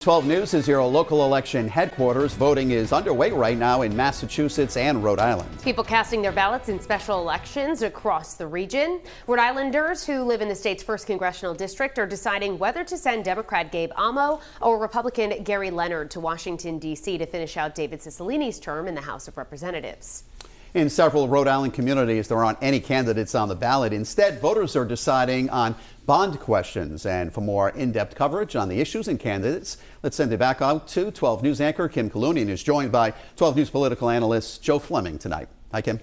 12 News is your local election headquarters. Voting is underway right now in Massachusetts and Rhode Island. People casting their ballots in special elections across the region. Rhode Islanders who live in the state's first congressional district are deciding whether to send Democrat Gabe Amo or Republican Gary Leonard to Washington, D.C. to finish out David Cicilline's term in the House of Representatives. In several Rhode Island communities, there aren't any candidates on the ballot. Instead, voters are deciding on bond questions. And for more in-depth coverage on the issues and candidates, let's send it back out to 12 News anchor Kim Kalunian, who's joined by 12 News political analyst Joe Fleming tonight. Hi, Kim.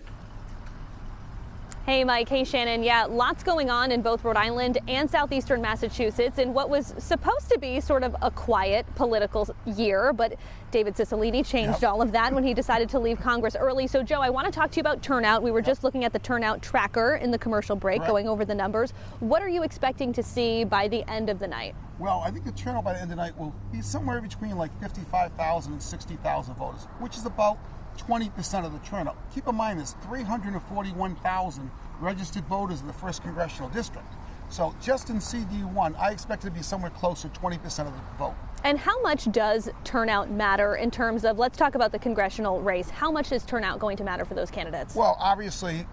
Hey, Mike. Hey, Shannon. Yeah, lots going on in both Rhode Island and southeastern Massachusetts in what was supposed to be sort of a quiet political year. But David Cicilline changed all of that when he decided to leave Congress early. So, Joe, I want to talk to you about turnout. We were just looking at the turnout tracker in the commercial break, going over the numbers. What are you expecting to see by the end of the night? Well, I think the turnout by the end of the night will be somewhere between like 55,000 and 60,000 voters, which is about 20% of the turnout. Keep in mind there's 341,000 registered voters in the 1st Congressional District. So just in CD1, I expect it to be somewhere close to 20% of the vote. And how much does turnout matter in terms of, let's talk about the congressional race. How much is turnout going to matter for those candidates? Well, obviously,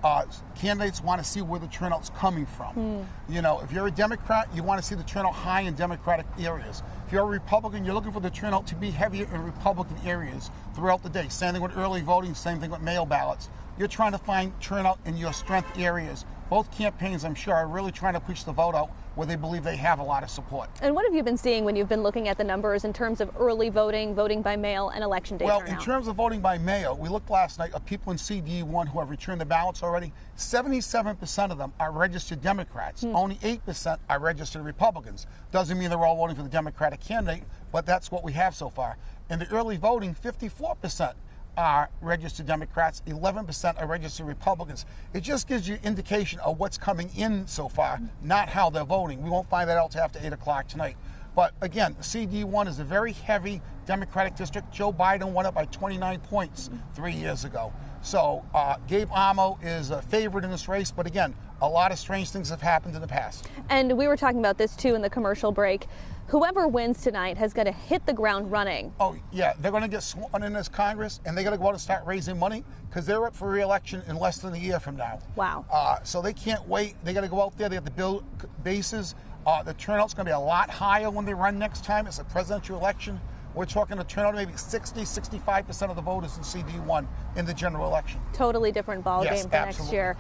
candidates want to see where the turnout's coming from. You know, if you're a Democrat, you want to see the turnout high in Democratic areas. If you're a Republican, you're looking for the turnout to be heavier in Republican areas throughout the day. Same thing with early voting, same thing with mail ballots. You're trying to find turnout in your strength areas. Both campaigns, I'm sure, are really trying to push the vote out where they believe they have a lot of support. And what have you been seeing when you've been looking at the numbers in terms of early voting, voting by mail, and election day turnout? Well, in terms of voting by mail, we looked last night at people in CD1 who have returned their ballots already. 77% of them are registered Democrats. Only 8% are registered Republicans. Doesn't mean they're all voting for the Democratic candidate, but that's what we have so far. In the early voting, 54% are registered Democrats, 11% are registered Republicans. It just gives you indication of what's coming in so far, not how they're voting. We won't find that out till after 8 o'clock tonight. But again, CD1 is a very heavy Democratic district. Joe Biden won up by 29 points 3 years ago. So Gabe Amo is a favorite in this race, but again, a lot of strange things have happened in the past. And we were talking about this too in the commercial break. Whoever wins tonight has got to hit the ground running. Oh, yeah. They're going to get sworn in as Congress, and they're going to go out and start raising money because they're up for re-election in less than a year from now. Wow. So they can't wait. They got to go out there. They have to build bases. The turnout's going to be a lot higher when they run next time. It's a presidential election. We're talking a turnout of maybe 65% of the voters in CD1 in the general election. Totally different ballgame for next year.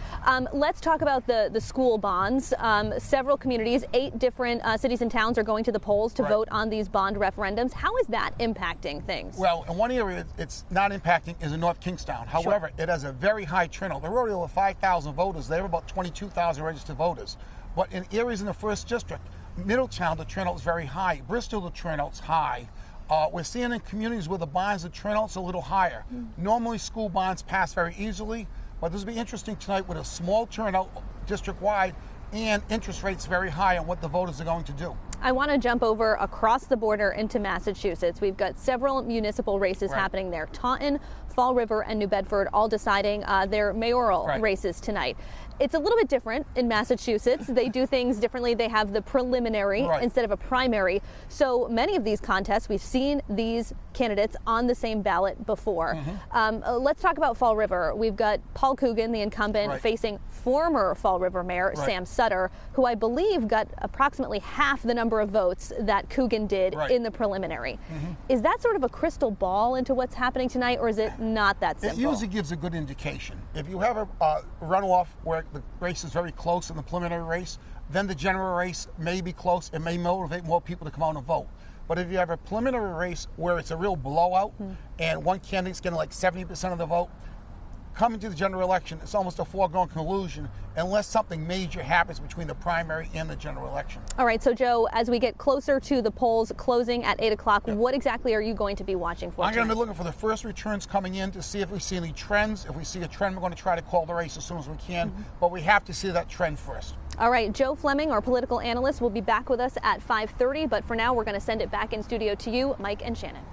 Let's talk about the school bonds. Several communities, 8 different cities and towns are going to the polls to vote on these bond referendums. How is that impacting things? Well, in one area it's not impacting is in North Kingstown. However, it has a very high turnout. There are already over 5,000 voters. They have about 22,000 registered voters. But in areas in the 1st District, Middletown, the turnout is very high. Bristol, the turnout's high. We're seeing in communities where the bonds, the turnout's a little higher. Normally school bonds pass very easily, but this will be interesting tonight with a small turnout district-wide and interest rates very high on what the voters are going to do. I want to jump over across the border into Massachusetts. We've got several municipal races happening there. Taunton, Fall River, and New Bedford all deciding their mayoral races tonight. It's a little bit different in Massachusetts. They do things differently. They have the preliminary instead of a primary. So many of these contests, we've seen these candidates on the same ballot before. Let's talk about Fall River. We've got Paul Coogan, the incumbent, facing former Fall River Mayor Sam Sutter, who I believe got approximately half the number of votes that Coogan did in the preliminary. Is that sort of a crystal ball into what's happening tonight, or is it not that simple? It usually gives a good indication. If you have a runoff where the race is very close in the preliminary race, then the general race may be close. It may motivate more people to come out and vote. But if you have a preliminary race where it's a real blowout and one candidate's getting like 70% of the vote, coming to the general election, it's almost a foregone conclusion unless something major happens between the primary and the general election. All right, so Joe, as we get closer to the polls closing at 8 o'clock, what exactly are you going to be watching for? I'm going to be looking for the first returns coming in to see if we see any trends. If we see a trend, we're going to try to call the race as soon as we can, but we have to see that trend first. All right, Joe Fleming, our political analyst, will be back with us at 5:30, but for now, we're going to send it back in studio to you, Mike and Shannon.